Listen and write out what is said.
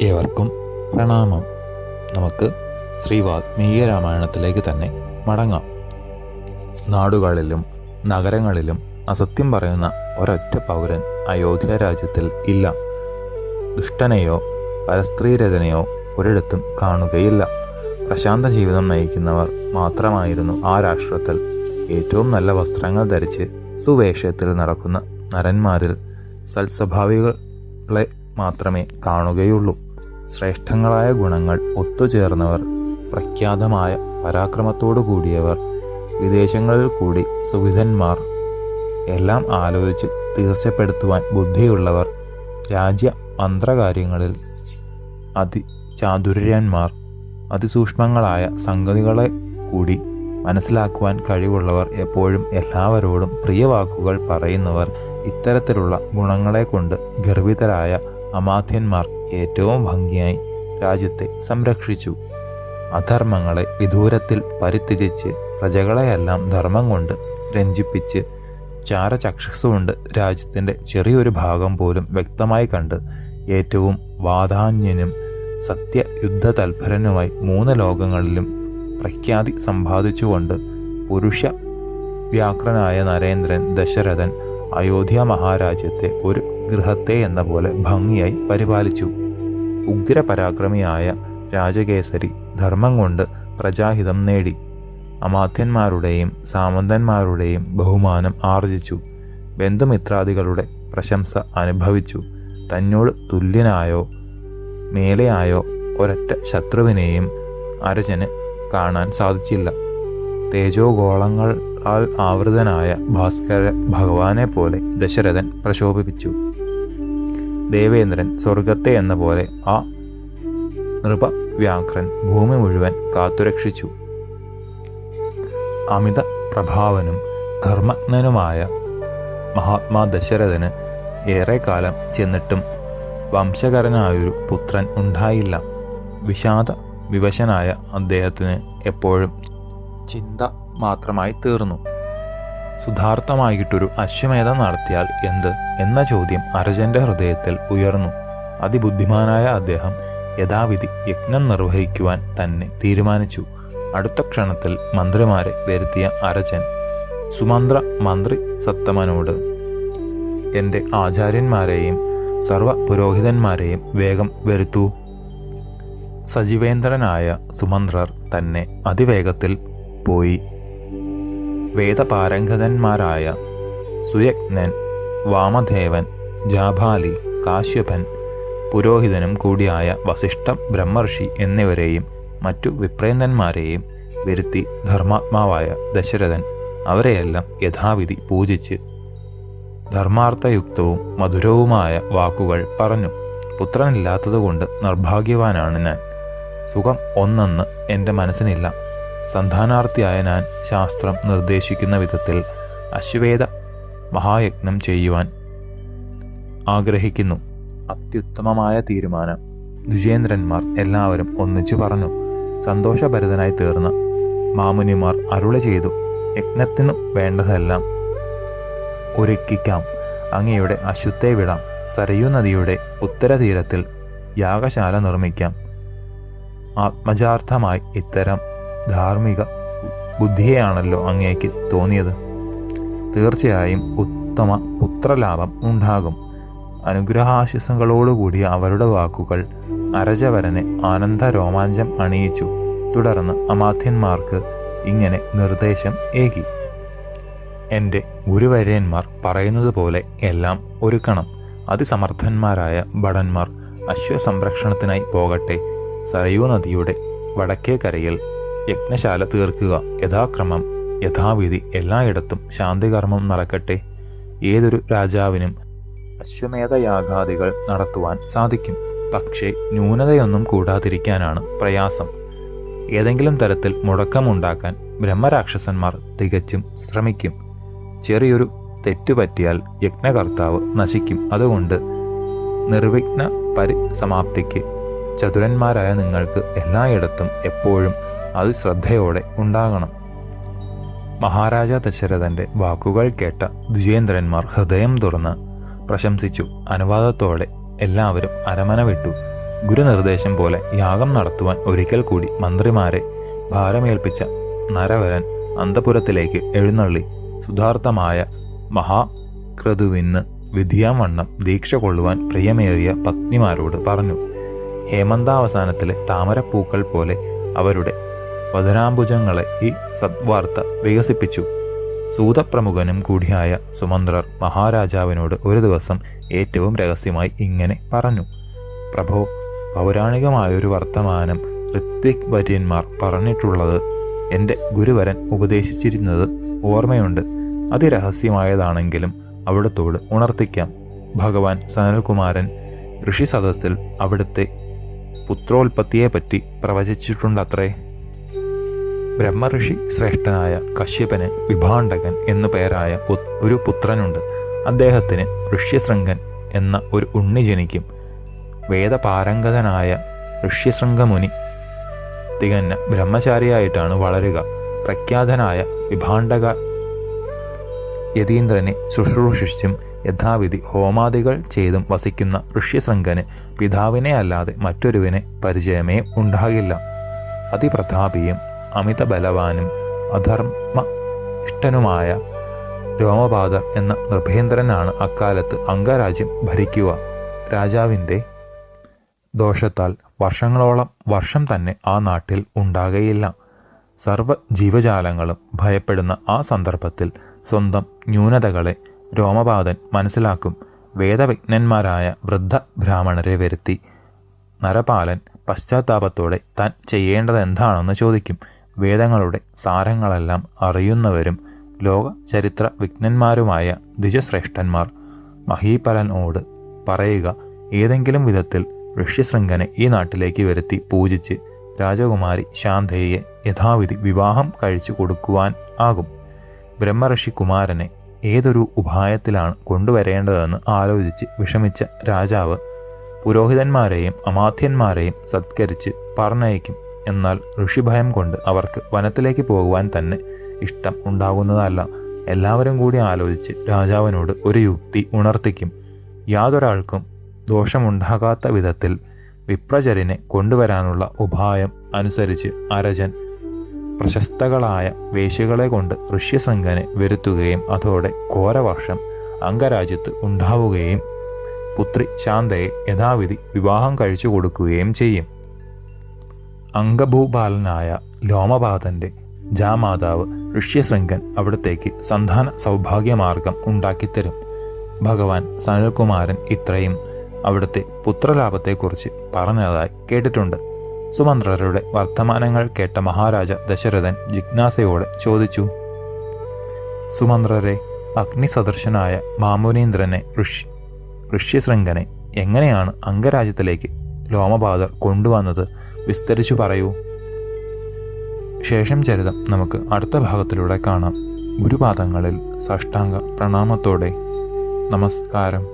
ഏവർക്കും പ്രണാമം. നമുക്ക് ശ്രീ വാൽമീകി രാമായണത്തിലേക്ക് തന്നെ മടങ്ങാം. നാടുകളിലും നഗരങ്ങളിലും അസത്യം പറയുന്ന ഒരൊറ്റ പൗരൻ അയോധ്യ രാജ്യത്തിൽ ഇല്ല. ദുഷ്ടനെയോ പരസ്ത്രീരഥനെയോ ഒരിടത്തും കാണുകയില്ല. പ്രശാന്ത ജീവിതം നയിക്കുന്നവർ മാത്രമായിരുന്നു ആ രാഷ്ട്രത്തിൽ. ഏറ്റവും നല്ല വസ്ത്രങ്ങൾ ധരിച്ച് സുവേഷത്തിൽ നടക്കുന്ന നരന്മാരിൽ സൽസ്വഭാവികളെ മാത്രമേ കാണുകയുള്ളൂ. ശ്രേഷ്ഠങ്ങളായ ഗുണങ്ങൾ ഒത്തുചേർന്നവർ, പ്രഖ്യാതമായ പരാക്രമത്തോടു കൂടിയവർ, വിദേശങ്ങളിൽ കൂടി സുവിധന്മാർ, എല്ലാം ആലോചിച്ച് തീർച്ചപ്പെടുത്തുവാൻ ബുദ്ധിയുള്ളവർ, രാജ്യ മന്ത്രകാര്യങ്ങളിൽ അതിചാതുര്യന്മാർ, അതിസൂക്ഷ്മങ്ങളായ സംഗതികളെ കൂടി മനസ്സിലാക്കുവാൻ കഴിവുള്ളവർ, എപ്പോഴും എല്ലാവരോടും പ്രിയവാക്കുകൾ പറയുന്നവർ, ഇത്തരത്തിലുള്ള ഗുണങ്ങളെ കൊണ്ട് ഗർവിതരായ അമാത്യന്മാർ ഏറ്റവും ഭംഗിയായി രാജ്യത്തെ സംരക്ഷിച്ചു. അധർമ്മങ്ങളെ വിദൂരത്തിൽ പരിത്യജിച്ച് പ്രജകളെയെല്ലാം ധർമ്മം കൊണ്ട് രഞ്ജിപ്പിച്ച് ചാരചക്ഷുസുകൊണ്ട് രാജ്യത്തിൻ്റെ ചെറിയൊരു ഭാഗം പോലും വ്യക്തമായി കണ്ട് ഏറ്റവും വാദാന്യനും സത്യയുദ്ധതൽപരനുമായി 3 ലോകങ്ങളിലും പ്രഖ്യാതി സമ്പാദിച്ചുകൊണ്ട് പുരുഷ വ്യാഘ്രനായ നരേന്ദ്രൻ ദശരഥൻ അയോധ്യ മഹാരാജ്യത്തെ ഒരു ഗൃഹത്തെ എന്ന പോലെ ഭംഗിയായി പരിപാലിച്ചു. ഉഗ്രപരാക്രമിയായ രാജകേസരി ധർമ്മം കൊണ്ട് പ്രജാഹിതം നേടി. അമാത്യന്മാരുടെയും സാമന്തന്മാരുടെയും ബഹുമാനം ആർജിച്ചു. ബന്ധുമിത്രാദികളുടെ പ്രശംസ അനുഭവിച്ചു. തന്നോട് തുല്യനായോ മേലെയായോ ഒരൊറ്റ ശത്രുവിനെയും അരജന് കാണാൻ സാധിച്ചില്ല. തേജോഗോളങ്ങളാൽ ആവൃതനായ ഭാസ്കര ഭഗവാനെ പോലെ ദശരഥൻ പ്രശോഭിപ്പിച്ചു. ദേവേന്ദ്രൻ സ്വർഗത്തെ എന്ന പോലെ ആ നൃപവ്യാഘ്രൻ ഭൂമി മുഴുവൻ കാത്തുരക്ഷിച്ചു. അമിത പ്രഭാവനും ധർമ്മജ്ഞനുമായ മഹാത്മാ ദശരഥന് ഏറെക്കാലം ചെന്നിട്ടും വംശകരനായൊരു പുത്രൻ ഉണ്ടായില്ല. വിഷാദ വിവശനായ അദ്ദേഹത്തിന് എപ്പോഴും ചിന്ത മാത്രമായി തീർന്നു. സുധാർത്ഥമായിട്ടൊരു അശ്വമേധം നടത്തിയാൽ എന്ത് എന്ന ചോദ്യം അരജന്റെ ഹൃദയത്തിൽ ഉയർന്നു. അതിബുദ്ധിമാനായ അദ്ദേഹം യഥാവിധി യജ്ഞം നിർവഹിക്കുവാൻ തന്നെ തീരുമാനിച്ചു. അടുത്ത ക്ഷണത്തിൽ മന്ത്രിമാരെ വരുത്തിയ അരജൻ സുമന്ത്ര മന്ത്രി സത്തമനോട്, എൻ്റെ ആചാര്യന്മാരെയും സർവ പുരോഹിതന്മാരെയും വേഗം വരുത്തൂ. സജീവേന്ദ്രനായ സുമന്ത്രർ തന്നെ അതിവേഗത്തിൽ പോയി. വേദപാരംഗതന്മാരായ സുയജ്ഞൻ, വാമദേവൻ, ജാഭാലി, കാശ്യപൻ, പുരോഹിതനും കൂടിയായ വസിഷ്ഠ ബ്രഹ്മർഷി എന്നിവരെയും മറ്റു വിപ്രേന്ദ്രന്മാരെയും വരുത്തി ധർമാത്മാവായ ദശരഥൻ അവരെയെല്ലാം യഥാവിധി പൂജിച്ച് ധർമാർത്ഥയുക്തവും മധുരവുമായ വാക്കുകൾ പറഞ്ഞു. പുത്രനില്ലാത്തതുകൊണ്ട് നിർഭാഗ്യവാനാണ് ഞാൻ. സുഖം ഒന്നെന്ന് എൻ്റെ മനസ്സിനില്ല. സന്താനാർത്ഥിയായ ഞാൻ ശാസ്ത്രം നിർദ്ദേശിക്കുന്ന വിധത്തിൽ അശ്വമേധ മഹായജ്ഞം ചെയ്യുവാൻ ആഗ്രഹിക്കുന്നു. അത്യുത്തമമായ തീരുമാനം. ദ്വിജേന്ദ്രന്മാർ എല്ലാവരും ഒന്നിച്ചു പറഞ്ഞു. സന്തോഷഭരിതനായി തീർന്ന മാമുനിമാർ അരുളി ചെയ്തു, യജ്ഞത്തിനു വേണ്ടതെല്ലാം ഒരുക്കിക്കാം. അങ്ങയുടെ അശ്വത്തെ വിടാം. സരയൂ നദിയുടെ ഉത്തരതീരത്തിൽ യാഗശാല നിർമ്മിക്കാം. ആത്മജാർത്ഥമായി ഇത്തരം ധാർമ്മിക ബുദ്ധിയെയാണല്ലോ അങ്ങേക്ക് തോന്നിയത്. തീർച്ചയായും ഉത്തമ പുത്രലാഭം ഉണ്ടാകും. അനുഗ്രഹാശിസങ്ങളോടുകൂടിയ അവരുടെ വാക്കുകൾ അരജവരനെ ആനന്ദ രോമാഞ്ചം അണിയിച്ചു. തുടർന്ന് അമാത്യന്മാർക്ക് ഇങ്ങനെ നിർദ്ദേശം ഏകി, എൻ്റെ ഗുരുവര്യന്മാർ പറയുന്നത് പോലെ എല്ലാം ഒരുക്കണം. അതിസമർത്ഥന്മാരായ ഭടന്മാർ അശ്വസംരക്ഷണത്തിനായി പോകട്ടെ. സരയൂ നദിയുടെ വടക്കേ കരയിൽ യജ്ഞശാല തീർക്കുക. യഥാക്രമം യഥാവിധി എല്ലായിടത്തും ശാന്തികർമ്മം നടക്കട്ടെ. ഏതൊരു രാജാവിനും അശ്വമേധയാഗാദികൾ നടത്തുവാൻ സാധിക്കും. പക്ഷേ ന്യൂനതയൊന്നും കൂടാതിരിക്കാനാണ് പ്രയാസം. ഏതെങ്കിലും തരത്തിൽ മുടക്കമുണ്ടാക്കാൻ ബ്രഹ്മരാക്ഷസന്മാർ തികച്ചും ശ്രമിക്കും. ചെറിയൊരു തെറ്റുപറ്റിയാൽ യജ്ഞകർത്താവ് നശിക്കും. അതുകൊണ്ട് നിർവിഘ്ന പരിസമാപ്തിക്ക് ചതുരന്മാരായ നിങ്ങൾക്ക് എല്ലായിടത്തും എപ്പോഴും അതിശ്രദ്ധയോടെ ഉണ്ടാകണം. മഹാരാജ ദശരഥന്റെ വാക്കുകൾ കേട്ട ദ്വിജേന്ദ്രന്മാർ ഹൃദയം തുറന്ന് പ്രശംസിച്ചു. അനുവാദത്തോടെ എല്ലാവരും അരമന വിട്ടു. ഗുരുനിർദ്ദേശം പോലെ യാഗം നടത്തുവാൻ ഒരിക്കൽ കൂടി മന്ത്രിമാരെ ഭാരമേൽപ്പിച്ച നരവരൻ അന്തപുരത്തിലേക്ക് എഴുന്നള്ളി സുധാർത്ഥമായ മഹാക്രതുവിന് വിധിയാവണ്ണം ദീക്ഷ കൊള്ളുവാൻ പ്രിയമേറിയ പത്നിമാരോട് പറഞ്ഞു. ഹേമന്താവസാനത്തിലെ താമരപ്പൂക്കൾ പോലെ അവരുടെ വദനാംബുജങ്ങളെ ഈ സദ്വാർത്ത വികസിപ്പിച്ചു. സൂതപ്രമുഖനും കൂടിയായ സുമന്ത്രർ മഹാരാജാവിനോട് ഒരു ദിവസം ഏറ്റവും രഹസ്യമായി ഇങ്ങനെ പറഞ്ഞു. പ്രഭോ, പൗരാണികമായൊരു വർത്തമാനം ഋത്വിക് വര്യന്മാർ പറഞ്ഞിട്ടുള്ളത് എൻ്റെ ഗുരുവരൻ ഉപദേശിച്ചിരുന്നത് ഓർമ്മയുണ്ട്. അതിരഹസ്യമായതാണെങ്കിലും അവിടത്തോട് ഉണർത്തിക്കാം. ഭഗവാൻ സനൽകുമാരൻ ഋഷി സദസ്സിൽ അവിടുത്തെ പുത്രോൽപത്തിയെപ്പറ്റി പ്രവചിച്ചിട്ടുണ്ടത്രേ. ബ്രഹ്മഋഷി ശ്രേഷ്ഠനായ കശ്യപന് വിഭാണ്ഡകൻ എന്നു പേരായ ഒരു പുത്രനുണ്ട്. അദ്ദേഹത്തിന് ഋഷ്യശൃംഗൻ എന്ന ഒരു ഉണ്ണി ജനിക്കും. വേദപാരംഗതനായ ഋഷ്യശൃംഗമുനി തികഞ്ഞ ബ്രഹ്മചാരിയായിട്ടാണ് വളരുക. പ്രഖ്യാതനായ വിഭാണ്ഡക യതീന്ദ്രനെ ശുശ്രൂഷിച്ചും യഥാവിധി ഹോമാദികൾ ചെയ്തും വസിക്കുന്ന ഋഷ്യശൃംഗന് പിതാവിനെ അല്ലാതെ മറ്റൊരുവിനെ പരിചയമേ ഉണ്ടാകില്ല. അതിപ്രതാപിയും അമിത ബലവാനും അധർമ്മ ഇഷ്ടനുമായ രോമപാദർ എന്ന നൃപേന്ദ്രനാണ് അക്കാലത്ത് അംഗരാജ്യം ഭരിക്കുക. രാജാവിൻ്റെ ദോഷത്താൽ വർഷങ്ങളോളം വർഷം തന്നെ ആ നാട്ടിൽ ഉണ്ടാകയില്ല. സർവ ജീവജാലങ്ങളും ഭയപ്പെടുന്ന ആ സന്ദർഭത്തിൽ സ്വന്തം ന്യൂനതകളെ രോമപാദൻ മനസ്സിലാക്കും. വേദവിജ്ഞന്മാരായ വൃദ്ധ ബ്രാഹ്മണരെ വരുത്തി നരപാലൻ പശ്ചാത്താപത്തോടെ താൻ ചെയ്യേണ്ടതെന്താണെന്ന് ചോദിക്കും. വേദങ്ങളുടെ സാരങ്ങളെല്ലാം അറിയുന്നവരും ലോക ചരിത്ര വിജ്ഞന്മാരുമായ ദ്വിജശ്രേഷ്ഠന്മാർ മഹീപലനോട് പറയുക, ഏതെങ്കിലും വിധത്തിൽ ഋഷ്യശൃംഗനെ ഈ നാട്ടിലേക്ക് വരുത്തി പൂജിച്ച് രാജകുമാരി ശാന്തയെ യഥാവിധി വിവാഹം കഴിച്ചു കൊടുക്കുവാൻ ആകും. ബ്രഹ്മഋഷി കുമാരനെ ഏതൊരു ഉപായത്തിലാണ് കൊണ്ടുവരേണ്ടതെന്ന് ആലോചിച്ച് വിഷമിച്ച രാജാവ് പുരോഹിതന്മാരെയും അമാത്യന്മാരെയും സത്കരിച്ച് പറഞ്ഞയക്കും. എന്നാൽ ഋഷിഭയം കൊണ്ട് അവർക്ക് വനത്തിലേക്ക് പോകുവാൻ തന്നെ ഇഷ്ടം ഉണ്ടാകുന്നതല്ല. എല്ലാവരും കൂടി ആലോചിച്ച് രാജാവിനോട് ഒരു യുക്തി ഉണർത്തിക്കും. യാതൊരാൾക്കും ദോഷമുണ്ടാകാത്ത വിധത്തിൽ വിപ്രചരിനെ കൊണ്ടുവരാനുള്ള ഉപായം അനുസരിച്ച് അരജൻ പ്രശസ്തകളായ വേശ്യകളെ കൊണ്ട് ഋഷ്യശൃംഗനെ വരുത്തുകയും അതോടെ ഘോരവർഷം അംഗരാജ്യത്ത് ഉണ്ടാവുകയും പുത്രി ശാന്തയെ യഥാവിധി വിവാഹം കഴിച്ചു കൊടുക്കുകയും ചെയ്യും. അംഗഭൂപാലനായ ലോമപാദന്റെ ജാമാതാവ് ഋഷ്യശൃംഗൻ അവിടത്തേക്ക് സന്താന സൗഭാഗ്യമാർഗം ഉണ്ടാക്കിത്തരും. ഭഗവാൻ സനൽകുമാരൻ ഇത്രയും അവിടുത്തെ പുത്രലാഭത്തെക്കുറിച്ച് പറഞ്ഞതായി കേട്ടിട്ടുണ്ട്. സുമന്ത്രരുടെ വർത്തമാനങ്ങൾ കേട്ട മഹാരാജ ദശരഥൻ ജിജ്ഞാസയോടെ ചോദിച്ചു. സുമന്ത്രരെ, അഗ്നിസദൃശനായ മാമുനീന്ദ്രനെ ഋഷ്യശൃംഗനെ എങ്ങനെയാണ് അംഗരാജ്യത്തിലേക്ക് ലോമപാദർ കൊണ്ടുവന്നത്? വിസ്തരിച്ചു പറയൂ. ശേഷം ചരിതം നമുക്ക് അടുത്ത ഭാഗത്തിലൂടെ കാണാം. ഗുരുപാദങ്ങളിൽ സാഷ്ടാംഗ പ്രണാമത്തോടെ നമസ്കാരം.